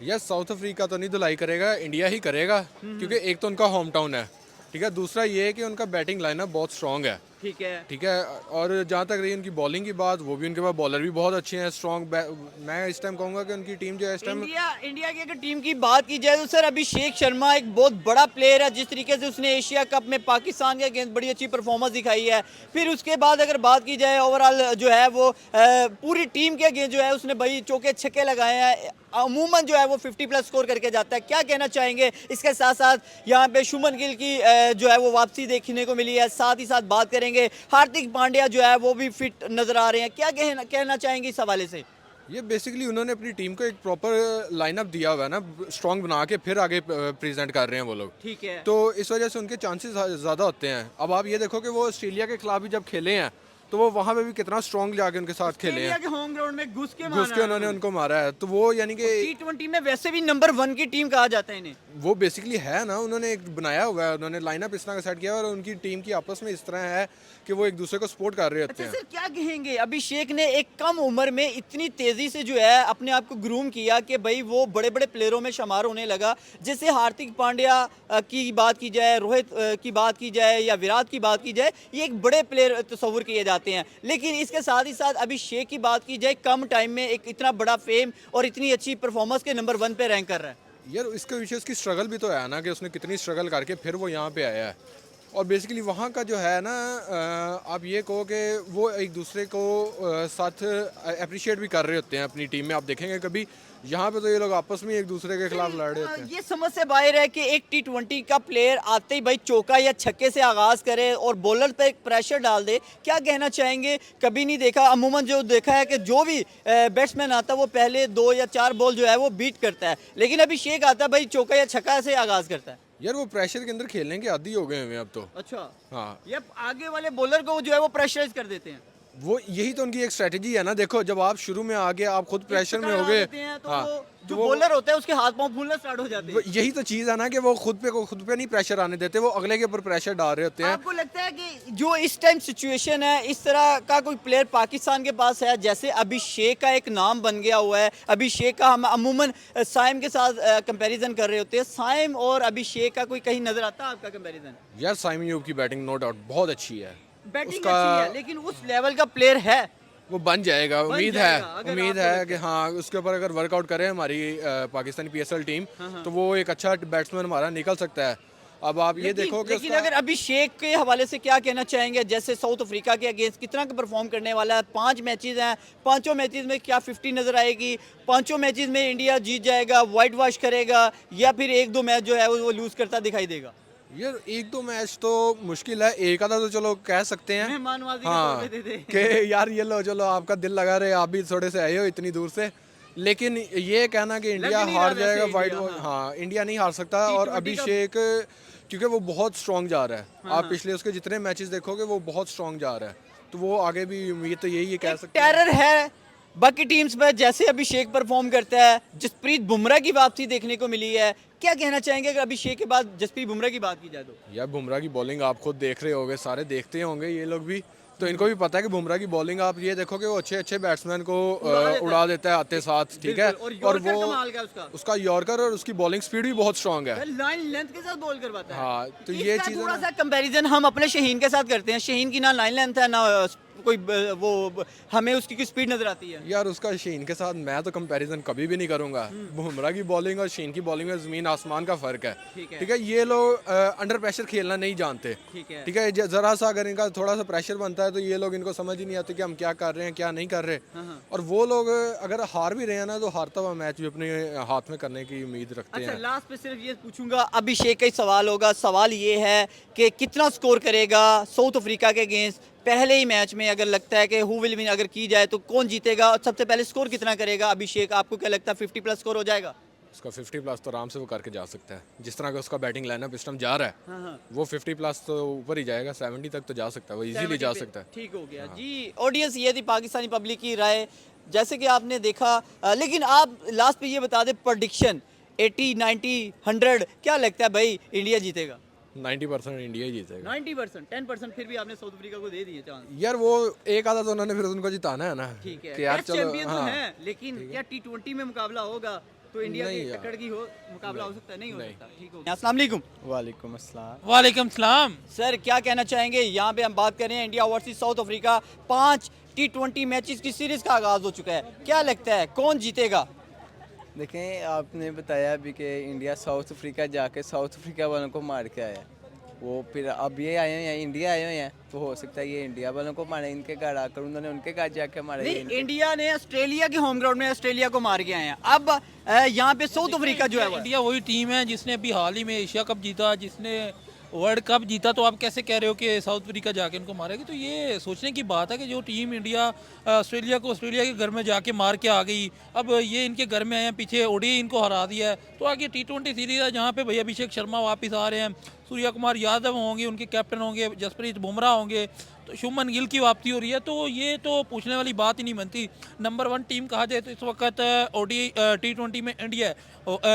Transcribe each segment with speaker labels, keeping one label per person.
Speaker 1: Yes, south Africa तो नहीं धुलाई करेगा, इंडिया ही करेगा, क्योंकि एक तो उनका होम टाउन है, ठीक है। दूसरा ये है कि उनका बैटिंग लाइनअप बहुत स्ट्रांग है,
Speaker 2: ठीक है।
Speaker 1: ठीक है। और जहाँ तक रही उनकी बॉलिंग की बात, वो भी उनके पास बॉलर भी बहुत अच्छे हैं, स्ट्रांग। मैं इस टाइम कहूँगा कि उनकी टीम जो है इस टाइम।
Speaker 2: इंडिया की अगर टीम की बात की जाए तो सर अभिषेक शर्मा एक बहुत बड़ा प्लेयर है। जिस तरीके से उसने एशिया कप में पाकिस्तान के अगेंस्ट बड़ी अच्छी परफॉर्मेंस दिखाई है, फिर उसके बाद अगर बात की जाए ओवरऑल जो है वो पूरी टीम के अगेंस्ट जो है उसने भाई चौके छक्के लगाए हैं। अमूमन जो है वो 50+ स्कोर करके जाता है। क्या कहना चाहेंगे? इसके साथ साथ यहाँ पे शुभमन गिल की जो है वो वापसी देखने को मिली है। साथ ही साथ बात करेंगे हार्दिक पांड्या जो है वो भी फिट नजर आ रहे हैं। क्या कहना चाहेंगे इस हवाले से?
Speaker 1: ये बेसिकली उन्होंने अपनी टीम को एक प्रॉपर लाइनअप दिया हुआ है ना, स्ट्रांग बना के फिर आगे प्रेजेंट कर रहे हैं वो लोग।
Speaker 2: ठीक है।
Speaker 1: तो इस वजह से उनके चांसेस ज़्यादा होते हैं। अब आप ये देखो कि वो ऑस्ट्रेलिया के खिलाफ भी जब खेले हैं तो वो वहाँ पे भी कितना स्ट्रांग जाके उनके साथ खेले
Speaker 2: ऑस्ट्रेलिया
Speaker 1: हैं,
Speaker 2: के होम ग्राउंड में घुस के
Speaker 1: घुस के उन्होंने उनको मारा है। तो वो यानी कि
Speaker 2: T20 में वैसे भी नंबर 1 की टीम कहा जाता है इन्हें।
Speaker 1: वो बेसिकली है ना, उन्होंने एक बनाया हुआ है, उन्होंने लाइनअप इस तरह का सेट किया है और उनकी टीम की आपस में इस तरह है कि वो एक दूसरे को सपोर्ट कर रहे होते
Speaker 2: अच्छा
Speaker 1: हैं।
Speaker 2: सर, क्या कहेंगे अभिषेक ने एक कम उम्र में इतनी तेजी से जो है अपने आप को ग्रूम किया कि भाई वो बड़े बड़े प्लेयरों में शुमार होने लगा। जैसे हार्दिक पांड्या की बात की जाए, रोहित की बात की जाए या विराट की बात की जाए, ये एक बड़े प्लेयर तस्वुर किए जाते हैं। लेकिन इसके साथ ही साथ अभिषेक की बात की जाए, कम टाइम में एक इतना बड़ा फेम और इतनी अच्छी परफॉर्मेंस के नंबर 1 पे रैंक कर रहा है।
Speaker 1: यार इसके पीछे उसकी स्ट्रगल भी तो है ना, कि उसने कितनी स्ट्रगल करके फिर वो यहाँ पे आया है। और बेसिकली वहाँ का जो है ना, आप ये कहो कि वो एक दूसरे को साथ अप्रिशिएट भी कर रहे होते हैं अपनी टीम में। आप देखेंगे कभी यहाँ पे तो ये लोग आपस में एक दूसरे के खिलाफ लड़ रहे होते हैं।
Speaker 2: ये समझ से बाहर है कि एक T20 का प्लेयर आते ही भाई चौका या छक्के से आगाज करे और बॉलर पे एक प्रेशर डाल दे। क्या कहना चाहेंगे? कभी नहीं देखा, अमूमन जो देखा है कि जो भी बैट्समैन आता है वो पहले 2 या 4 बॉल जो है वो बीट करता है, लेकिन अभिषेक आता है भाई चौका या छक्का से आगाज करता है।
Speaker 1: यार वो प्रेशर के अंदर खेलने के आदी हो गए हैं अब तो।
Speaker 2: अच्छा।
Speaker 1: हाँ,
Speaker 2: ये आगे वाले बॉलर को जो है वो प्रेशराइज कर देते हैं।
Speaker 1: वो यही तो उनकी एक स्ट्रेटेजी है ना। देखो, जब आप शुरू में आगे आप खुद प्रेशर में
Speaker 2: लगा
Speaker 1: होगे,
Speaker 2: देते हैं तो
Speaker 1: हाँ,
Speaker 2: वो
Speaker 1: तो
Speaker 2: जो
Speaker 1: वो
Speaker 2: बॉलर होता है उसके हाथ पांव फूलना स्टार्ट हो जाते हैं।
Speaker 1: यही तो चीज़ है ना कि वो खुद पे नहीं प्रेशर आने देते, वो अगले के ऊपर प्रेशर डाल रहे होते हैं।
Speaker 2: आपको लगता है कि जो इस टाइम सिचुएशन है, इस तरह का कोई प्लेयर पाकिस्तान के पास है? जैसे अभिषेक का एक नाम बन गया हुआ है, अभिषेक का हम अमूमन साइम के साथ कंपैरिजन कर रहे होते हैं। साइम और अभिषेक का कोई कहीं नजर आता है आपका कंपैरिजन?
Speaker 1: यार साइम यूब की बैटिंग नो डाउट बहुत अच्छी है।
Speaker 2: बैटिंग
Speaker 1: उसका
Speaker 2: अच्छी है, लेकिन उस लेवल का प्लेयर है?
Speaker 1: वो बन जाएगा, उम्मीद है।
Speaker 2: जाएगा, अगर
Speaker 1: उम्मीद
Speaker 2: आपको
Speaker 1: है
Speaker 2: लगता
Speaker 1: कि हाँ, उसके ऊपर अगर वर्कआउट करे हमारी पाकिस्तानी PSL टीम, तो वो एक अच्छा बैट्समैन हमारा निकल सकता है। अब आप ये देखो कि
Speaker 2: लेकिन अगर अभिषेक के हवाले से क्या कहना चाहेंगे? जैसे साउथ अफ्रीका के अगेंस्ट कितना का परफॉर्म करने वाला है? 5 मैचेस हैं, पांचों मैचेस में क्या 50 नजर आएगी? पांचों मैचेस में इंडिया जीत जाएगा, वाइट वॉश करेगा, या फिर 1-2 मैच जो है वो लूज करता दिखाई देगा?
Speaker 1: यार 1-2 मैच तो मुश्किल है, एक आधा तो चलो कह सकते हैं।
Speaker 2: मेहमानबाजी के
Speaker 1: हाँ,
Speaker 2: तौर पे दे दे।
Speaker 1: कि यार ये लो, चलो आपका दिल लगा रहे, आप भी थोड़े से आए हो इतनी दूर से। लेकिन ये कहना कि इंडिया
Speaker 2: नहीं
Speaker 1: हार
Speaker 2: रहा वैसे
Speaker 1: जाएगा वाइट
Speaker 2: इंडिया,
Speaker 1: बॉल, हाँ, इंडिया नहीं हार सकता। और
Speaker 2: T20 का
Speaker 1: अभिषेक क्योंकि वो बहुत स्ट्रांग जा रहा है, आप पिछले उसके जितने मैचेस देखोगे वो बहुत स्ट्रांग जा रहा है, तो वो आगे भी उम्मीद तो यही कह सकते हैं।
Speaker 2: टेरर है बाकी टीम्स में। जैसे अभिषेक परफॉर्म करता है, जसप्रीत बुमराह की वापसी देखने को मिली है। क्या कहना चाहेंगे अगर अभिषेक के बाद जसप्रीत बुमराह की बात की जाए तो?
Speaker 1: यार बुमराह की बॉलिंग आप खुद देख रहे होगे, सारे देखते होंगे ये लोग भी, तो इनको भी पता है कि बुमराह की बॉलिंग आप ये देखो कि वो अच्छे अच्छे बैट्समैन को उड़ा देता है आते साथ, ठीक है।
Speaker 2: और
Speaker 1: वो
Speaker 2: कमाल का
Speaker 1: उसका यॉर्कर और उसकी बॉलिंग स्पीड भी बहुत स्ट्रांग है।
Speaker 2: लाइन लेंथ के साथ बॉल करवाता है।
Speaker 1: हाँ, तो ये
Speaker 2: इसका
Speaker 1: चीज़
Speaker 2: थोड़ा सा कंपैरिजन हम अपने शहीन के साथ करते हैं। शहीन की ना लाइन लेंथ है ना कोई वो हमें उसकी कोई स्पीड नजर आती है।
Speaker 1: यार उसका शीन के साथ मैं तो कंपैरिजन कभी भी नहीं करूंगा। बुमराह की बॉलिंग और शीन की बॉलिंग में ज़मीन आसमान का फ़र्क है, ठीक है। ये लोग अंडर प्रेशर खेलना नहीं जानते, ठीक है। ज़रा सा अगर इनका थोड़ा सा प्रेशर बनता है तो ये लोग, इनको समझ ही नहीं आती कि हम क्या कर रहे हैं क्या नहीं कर रहे। और वो लोग अगर हार भी रहे हैं ना, तो हारता हुआ मैच भी अपने हाथ में करने की उम्मीद रखते
Speaker 2: अच्छा,
Speaker 1: हैं।
Speaker 2: लास्ट पे सिर्फ ये पूछूंगा, अभिषेक का ही सवाल होगा। सवाल ये है कि कितना स्कोर करेगा साउथ अफ्रीका के अगेंस्ट पहले ही मैच में? अगर लगता है कि हु विल विन अगर की जाए तो कौन जीतेगा, और सबसे पहले स्कोर कितना करेगा अभिषेक? आपको क्या लगता है 50+ स्कोर हो जाएगा?
Speaker 1: उसका 50+ तो आराम से वो करके जा सकता है, जिस तरह का उसका बैटिंग लाइनअप इस टाइम जा रहा है। वो 50+ तो ऊपर ही जाएगा, 70 तक तो जा सकता है, वो इजीली जा सकता है।
Speaker 2: ठीक हो गया जी। ऑडियंस, ये थी पाकिस्तानी पब्लिक की राय, जैसे कि आपने देखा। लेकिन आप लास्ट पे ये बता दें, प्रेडिक्शन 80, 90, 100 क्या लगता है भाई इंडिया जीतेगा?
Speaker 1: 90% इंडिया ही जीतेगा।
Speaker 2: 90%, 10% फिर भी आपने साउथ अफ्रीका को दे दिए चांस।
Speaker 1: यार वो एक आधा तो उन्होंने फिर उनको जिताना है ना,
Speaker 2: ठीक है,
Speaker 1: कि यार
Speaker 2: टेस्ट
Speaker 1: चलो,
Speaker 2: चैंपियन तो
Speaker 1: हाँ,
Speaker 2: हैं, लेकिन क्या T20 में मुकाबला होगा? तो इंडिया
Speaker 1: नहीं
Speaker 2: की
Speaker 1: यार।
Speaker 2: टक्कर की हो मुकाबला हो सकता है, नहीं हो
Speaker 1: नहीं।
Speaker 2: सकता? ठीक हो गया। अस्सलाम वालेकुम
Speaker 3: वालेकुम अस्सलाम।
Speaker 4: वालेकुम सलाम।
Speaker 2: सर, क्या कहना चाहेंगे? यहाँ पे हम बात कर रहे हैं India versus south Africa, 5 T20 matches की सीरीज का आगाज हो चुका है। क्या लगता है कौन जीतेगा?
Speaker 3: देखें, आपने बताया अभी कि इंडिया साउथ अफ्रीका जाके साउथ अफ्रीका वालों को मार के आया। वो फिर अब ये आए हुए हैं, इंडिया आए हुए हैं, तो हो सकता है ये इंडिया वालों को मारे, इनके घर आकर उन्होंने उनके घर जाके मारा। ये
Speaker 2: नहीं, इंडिया ने ऑस्ट्रेलिया के होम ग्राउंड में ऑस्ट्रेलिया को मार के आए हैं। अब यहाँ पे साउथ अफ्रीका जो है वो
Speaker 4: इंडिया वही टीम है जिसने अभी हाल ही में एशिया कप जीता, जिसने वर्ल्ड कप जीता, तो आप कैसे कह रहे हो कि साउथ अफ्रीका जाके उनको मारेगी? तो ये सोचने की बात है कि जो टीम इंडिया ऑस्ट्रेलिया को ऑस्ट्रेलिया के घर में जाके मार के आ गई, अब ये इनके घर में आए हैं, पीछे ओडी इनको हरा दिया है, तो आगे T20 सीरीज है जहाँ पे भैया अभिषेक शर्मा वापस आ रहे हैं, सूर्या कुमार यादव होंगे, उनके कैप्टन होंगे, जसप्रीत बुमराह होंगे, तो शुभमन गिल की वापसी हो रही है, तो ये तो पूछने वाली बात ही नहीं बनती। नंबर 1 टीम कहा जाए तो इस वक्त ओडी T20 में इंडिया है।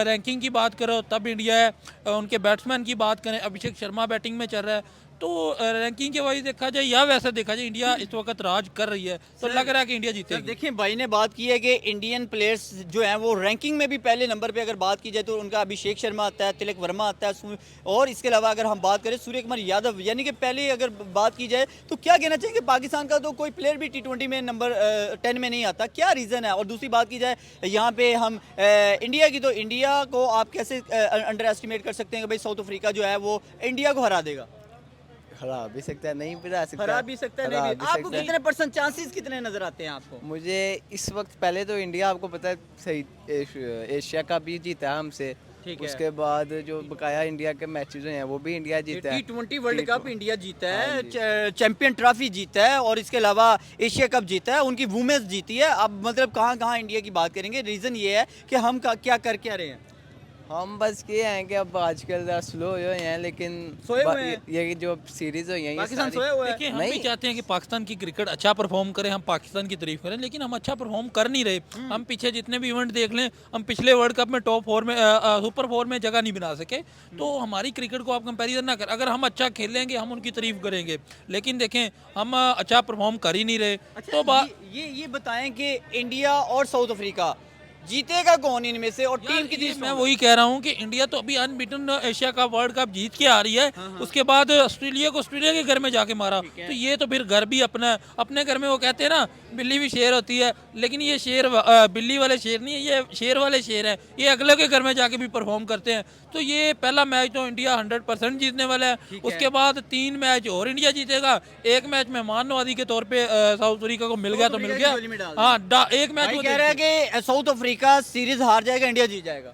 Speaker 4: रैंकिंग की बात करो तब इंडिया है। उनके बैट्समैन की बात करें, अभिषेक शर्मा बैटिंग में चल रहा है, तो रैंकिंग के वाइज देखा जाए या वैसे देखा जाए इंडिया इस वक्त राज कर रही है, तो लग रहा है कि इंडिया
Speaker 2: सर,
Speaker 4: जीतेगी।
Speaker 2: देखिए भाई ने बात की है कि इंडियन प्लेयर्स जो हैं वो रैंकिंग में भी पहले नंबर पे अगर बात की जाए तो उनका अभिषेक शर्मा आता है, तिलक वर्मा आता है, और इसके अलावा अगर हम बात करें सूर्य कुमार यादव, यानी कि पहले अगर बात की जाए तो क्या कहना चाहेंगे? पाकिस्तान का तो कोई प्लेयर भी T20 में नंबर 10 में नहीं आता, क्या रीज़न है? और दूसरी बात की जाए यहाँ पे हम इंडिया की, तो इंडिया को आप कैसे अंडर एस्टिमेट कर सकते हैं कि भाई साउथ अफ्रीका जो है वो इंडिया को हरा देगा?
Speaker 3: हरा भी सकता है, नहीं भी हरा सकता
Speaker 2: हरा भी सकता है, नहीं
Speaker 3: हरा
Speaker 2: भी।
Speaker 3: भी
Speaker 2: आपको
Speaker 3: सकता है।
Speaker 2: कितने परसेंट चांसेस कितने नजर आते हैं आपको?
Speaker 3: मुझे इस वक्त पहले तो इंडिया, आपको पता है, सही एशिया का भी जीता है हमसे।
Speaker 2: ठीक है।
Speaker 3: उसके बाद जो बकाया इंडिया के मैचेस हैं वो भी इंडिया जीता है।
Speaker 2: T20 वर्ल्ड कप इंडिया जीता है, चैंपियन ट्रॉफी जीता है, और इसके अलावा एशिया कप जीता है, उनकी वुमेन्स जीती है। अब मतलब कहाँ कहाँ इंडिया की बात करेंगे? रीज़न ये है कि हम क्या कर क्या रहे हैं?
Speaker 3: हम बस ये हैं कि अब आजकल स्लो हुए हैं, लेकिन
Speaker 2: सोए हुए हैं।
Speaker 3: ये जो सीरीज हुई हैं ये
Speaker 2: पाकिस्तान
Speaker 3: सारी-
Speaker 2: सोए हुए हैं।
Speaker 4: देखिए, हम भी
Speaker 3: नहीं।
Speaker 4: चाहते हैं कि पाकिस्तान की क्रिकेट अच्छा परफॉर्म करे, हम पाकिस्तान की तारीफ करें, लेकिन हम अच्छा परफॉर्म कर नहीं रहे। हम पीछे जितने भी इवेंट देख लें, हम पिछले वर्ल्ड कप में टॉप 4 में सुपर 4 में जगह नहीं बना सके, तो हमारी क्रिकेट को आप कंपैरिजन ना कर। अगर हम अच्छा खेलेंगे हम उनकी तारीफ करेंगे, लेकिन देखें हम अच्छा परफॉर्म कर ही नहीं रहे।
Speaker 2: अच्छा,
Speaker 4: तो
Speaker 2: ये बताएं कि इंडिया और साउथ अफ्रीका जीतेगा कौन इनमें से, और टीम
Speaker 4: यार,
Speaker 2: कितनी
Speaker 4: ये मैं
Speaker 2: strong है?
Speaker 4: वही कह रहा हूँ कि इंडिया तो अभी अनबीटन एशिया का वर्ल्ड कप जीत के आ रही है, उसके बाद ऑस्ट्रेलिया को ऑस्ट्रेलिया के घर में जाके मारा, तो ये तो फिर घर भी अपना है। अपने घर में वो कहते हैं ना, बिल्ली भी शेर होती है, लेकिन ये शेर बिल्ली वाले शेर नहीं है, ये शेर वाले शेर है, ये अगले के घर में जाके भी परफॉर्म करते हैं। तो ये पहला मैच तो इंडिया 100% जीतने वाला है। उसके बाद 3 मैच और इंडिया जीतेगा। एक मैच मेहमान नवाजी के तौर पे साउथ अफ्रीका को मिल गया तो मिल
Speaker 2: अफ्रीका
Speaker 4: गया।
Speaker 2: की झोली में डाल
Speaker 4: हाँ, एक मैच
Speaker 2: भाई
Speaker 4: वो
Speaker 2: कह रहा है कि साउथ अफ्रीका सीरीज हार जाएगा, इंडिया जीत जाएगा।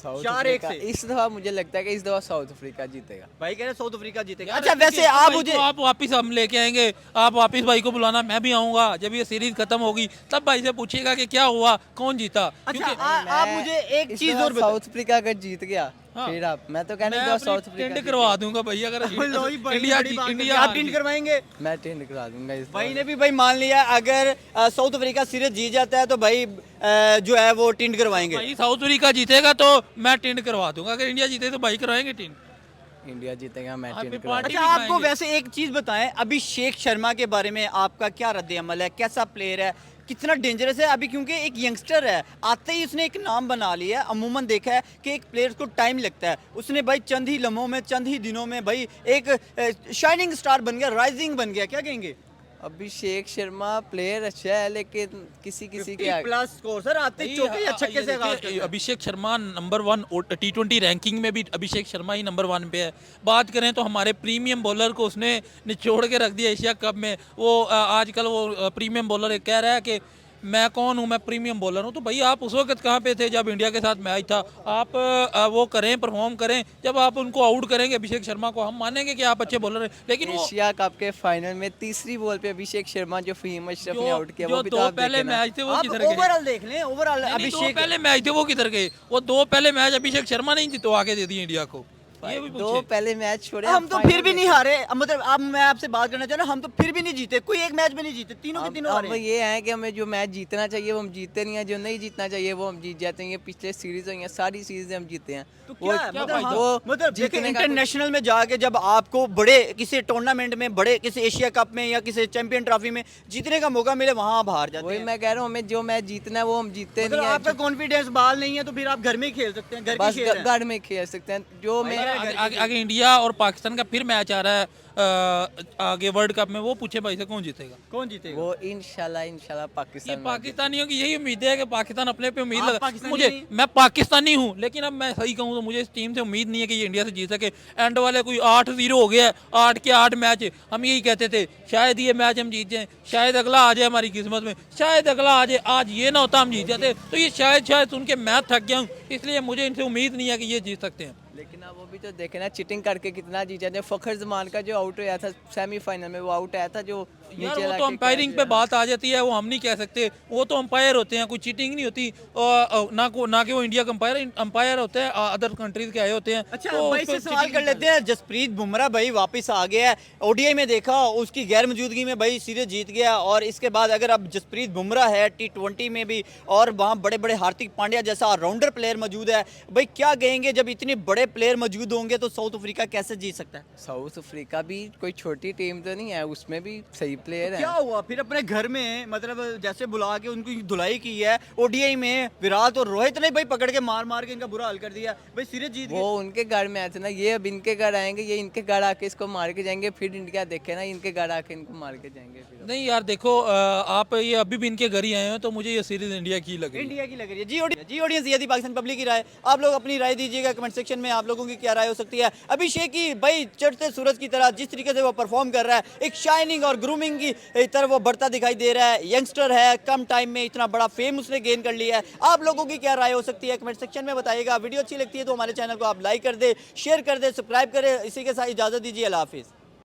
Speaker 3: साउथ
Speaker 2: 4-1
Speaker 3: अफ्रीका
Speaker 2: से।
Speaker 3: इस दफा मुझे लगता है कि इस दफा साउथ अफ्रीका जीतेगा।
Speaker 2: भाई कह रहे हैं साउथ अफ्रीका जीतेगा।
Speaker 4: यार,
Speaker 2: अच्छा,
Speaker 4: देखिए,
Speaker 2: वैसे आप
Speaker 4: भाई
Speaker 2: मुझे
Speaker 4: को आप वापिस हम लेके आएंगे, आप वापिस भाई को बुलाना, मैं भी आऊंगा। जब ये सीरीज खत्म होगी तब भाई से पूछिएगा कि क्या हुआ, कौन जीता।
Speaker 2: अच्छा,
Speaker 4: क्योंकि
Speaker 2: आप मुझे एक
Speaker 3: इस
Speaker 2: चीज
Speaker 3: दफा
Speaker 2: और बताओ।
Speaker 3: साउथ अफ्रीका अगर जीत गया
Speaker 4: हाँ।
Speaker 3: फिर आप, मैं तो कहने
Speaker 4: मैं
Speaker 3: दो
Speaker 4: अपनी
Speaker 3: साउथ अफ्रीका
Speaker 4: टेंड करवा दूंगा भाई, अगर इंडिया
Speaker 2: इंडिया आप टेंड करवाएंगे?
Speaker 3: मैं टेंड करा दूंगा इस
Speaker 2: भाई
Speaker 3: दफा।
Speaker 2: ने भी भाई मान लिया, अगर साउथ अफ्रीका सीरीज जीत जाता है तो भाई जो है वो टेंड करवाएंगे।
Speaker 4: भाई साउथ अफ्रीका जीतेगा तो मैं टेंड करवा दूंगा, अगर इंडिया जीते तो भाई करवाएंगे टेंड।
Speaker 3: इंडिया जीतेगा, मैं
Speaker 4: हाँ,
Speaker 3: टेंड
Speaker 4: फिर
Speaker 3: करा
Speaker 4: पार्टी-
Speaker 2: अच्छा,
Speaker 4: भी
Speaker 2: आपको
Speaker 4: खाएंगे।
Speaker 2: वैसे एक चीज बताएं, अभिषेक शर्मा के बारे में आपका क्या रद्द अमल है? कैसा प्लेयर है, कितना डेंजरस है अभी? क्योंकि एक यंगस्टर है, आते ही उसने एक नाम बना लिया है। अमूमन देखा है कि एक प्लेयर को टाइम लगता है, उसने भाई चंद ही लम्हों में, चंद ही दिनों में भाई एक शाइनिंग स्टार बन गया, राइजिंग बन गया। क्या कहेंगे?
Speaker 3: अभिषेक शर्मा प्लेयर अच्छा है, लेकिन किसी के आगे
Speaker 2: प्लस स्कोर सर, आते ही चौके या छक्के से आगाज करता है।
Speaker 4: Abhishek Sharma number 1 T20 ranking में भी अभिषेक शर्मा ही नंबर 1 पे है। बात करें तो हमारे प्रीमियम बॉलर को उसने निचोड़ के रख दिया एशिया कप में। वो आजकल वो प्रीमियम बॉलर कह रहा है कि मैं कौन हूँ, मैं प्रीमियम बॉलर हूँ। तो भाई आप उस वक्त कहाँ पे थे जब इंडिया के साथ मैच था? आप वो करें, परफॉर्म करें, जब आप उनको आउट करेंगे अभिषेक शर्मा को, हम मानेंगे कि आप अच्छे बॉलर हैं। लेकिन वो
Speaker 3: एशिया कप के फाइनल में तीसरी बॉल पे अभिषेक शर्मा जो फहीम अशरफ ने आउट किया, वो
Speaker 4: जो
Speaker 3: भी
Speaker 4: 2
Speaker 3: तो आप
Speaker 4: पहले
Speaker 3: देखें ना।
Speaker 4: मैच थे वो
Speaker 2: आप
Speaker 4: किधर गए?
Speaker 2: ओवरऑल देख लें, ओवरऑल
Speaker 4: नहीं, 2
Speaker 2: अभिषेक
Speaker 4: पहले मैच थे वो किधर गए? वो 2 पहले मैच अभिषेक शर्मा नहीं जितवा के दे दिए इंडिया को। ये भी
Speaker 3: दो
Speaker 4: पूछिए।
Speaker 3: पहले मैच छोड़े
Speaker 2: हम तो फिर भी नहीं हारे, मतलब अब मैं आपसे बात करना चाह रहा हूँ, हम तो फिर भी नहीं जीते, कोई एक मैच भी नहीं जीते, तीनों के तीनों हारे
Speaker 3: अब ये है कि हमें जो मैच जीतना चाहिए वो हम जीतते नहीं है, जो नहीं जीतना चाहिए वो हम जीत जाते हैं। ये पिछले सीरीज हुई हैं, सारी सीरीज हम जीते हैं।
Speaker 2: तो
Speaker 3: वो
Speaker 2: क्या है? मतलब हाँ,
Speaker 3: वो
Speaker 2: मतलब देखिए
Speaker 3: जीतने का कुछ-
Speaker 2: इंटरनेशनल में जाके जब आपको बड़े किसी टूर्नामेंट में, बड़े किसी एशिया कप में या किसी चैंपियन ट्रॉफी में जीतने का मौका मिले, वहां आप हार जाते
Speaker 3: वही
Speaker 2: हैं।
Speaker 3: मैं कह रहा हूँ, हमें जो मैच जीतना है वो हम जीतते
Speaker 2: मतलब
Speaker 3: नहीं है।
Speaker 2: आपका कॉन्फिडेंस बहाल नहीं है तो फिर आप घर में ही खेल सकते हैं, घर की
Speaker 3: बस
Speaker 2: खेल है।
Speaker 3: घर में खेल सकते हैं जो मैं
Speaker 4: आगे इंडिया और पाकिस्तान का फिर मैच आ रहा है आगे वर्ल्ड कप में, वो पूछे भाई से कौन जीतेगा?
Speaker 2: कौन जीतेगा?
Speaker 3: वो इंशाल्लाह
Speaker 4: ये
Speaker 3: पाकिस्तान में
Speaker 4: पाकिस्तानियों की यही उम्मीद है कि पाकिस्तान अपने पे उम्मीद
Speaker 2: आप
Speaker 4: लगा।
Speaker 2: पाकिस्तानी
Speaker 4: मुझे
Speaker 2: नहीं?
Speaker 4: मैं पाकिस्तानी हूँ, लेकिन अब मैं सही कहूँ तो मुझे इस टीम से उम्मीद नहीं है कि ये इंडिया से जीत सके। एंड वाले कोई 8-0 हो गया है, 8 के 8 मैच, हम यही कहते थे शायद ये मैच हम जीत जाएं, शायद अगला आ जाए हमारी किस्मत में, शायद अगला आ जाए, आज ये ना होता हम जीत जाते। तो ये शायद सुन के मैं थक गया हूँ, इसलिए मुझे इनसे उम्मीद नहीं है कि ये जीत सकते हैं।
Speaker 3: लेकिन आप वो भी तो देखे ना, चीटिंग करके कितना जीत जाते हैं। फखर जमान का जो आउट हुआ था सेमीफाइनल में, वो आउट आया था जो
Speaker 4: यार
Speaker 3: नीचे
Speaker 4: वो
Speaker 3: ला
Speaker 4: तो
Speaker 3: के
Speaker 4: अंपायरिंग
Speaker 3: कैच
Speaker 4: पे
Speaker 3: हुआ।
Speaker 4: बात आ जाती है, वो हम नहीं कह सकते, वो तो अंपायर होते हैं, कोई चीटिंग नहीं होती। और ना कि वो इंडिया का अंपायर होते हैं, अदर कंट्रीज के आए होते हैं।
Speaker 2: अच्छा
Speaker 4: तो
Speaker 2: भाई
Speaker 4: उसको
Speaker 2: से सवाल
Speaker 4: cheating
Speaker 2: कर
Speaker 4: नहीं
Speaker 2: लेते हैं, जसप्रीत बुमराह भाई वापस आ गया है, ओडीआई में देखा उसकी गैर मौजूदगी में भाई सीरीज जीत गया, और इसके बाद अगर अब जसप्रीत बुमराह है T20 में भी, और वहाँ बड़े बड़े हार्दिक पांड्या जैसा ऑलराउंडर प्लेयर मौजूद है, भाई क्या कहेंगे जब इतने बड़े प्लेयर मौजूद होंगे तो साउथ अफ्रीका कैसे जीत सकता है?
Speaker 3: साउथ अफ्रीका भी कोई छोटी टीम तो नहीं है, उसमें भी सही प्लेयर
Speaker 2: क्या
Speaker 3: है।
Speaker 2: हुआ फिर अपने घर में, मतलब जैसे बुला के उनकी धुलाई की है, ओडीआई में विराट और रोहित ने भाई पकड़ के मार मार के इनका बुरा हाल कर दिया, भाई सीरीज जीत
Speaker 3: वो
Speaker 2: गए।
Speaker 3: उनके घर में आए थे ना, ये अब इनके घर आएंगे, ये इनके घर आके इसको मार के जाएंगे, फिर इंडिया देखे ना इनके घर आके इनको मार के जाएंगे फिर।
Speaker 4: नहीं यार देखो, आप ये अभी भी इनके घर ही आए हो, तो मुझे ये सीरीज इंडिया की लग रही है।
Speaker 2: इंडिया की लग रही है। जी ऑडियंस, ये थी पाकिस्तान पब्लिक की राय। आप लोग अपनी राय दीजिएगा कमेंट सेक्शन में, आप लोगों की क्या राय हो सकती है। अभिषेक की भाई चढ़ते सूरज की तरह जिस तरीके से वो परफॉर्म कर रहा है, एक शाइनिंग और ग्रूमिंग की तरह वो बढ़ता दिखाई दे रहा है। यंगस्टर है, कम टाइम में इतना बड़ा फेम उसने गेन कर लिया है। आप लोगों की क्या राय हो सकती है कमेंट सेक्शन में बताइएगा। वीडियो अच्छी लगती है तो हमारे चैनल को आप लाइक कर दे, शेयर कर दे, सब्सक्राइब करें। इसी के साथ इजाजत दीजिए, अल्लाह हाफिज़।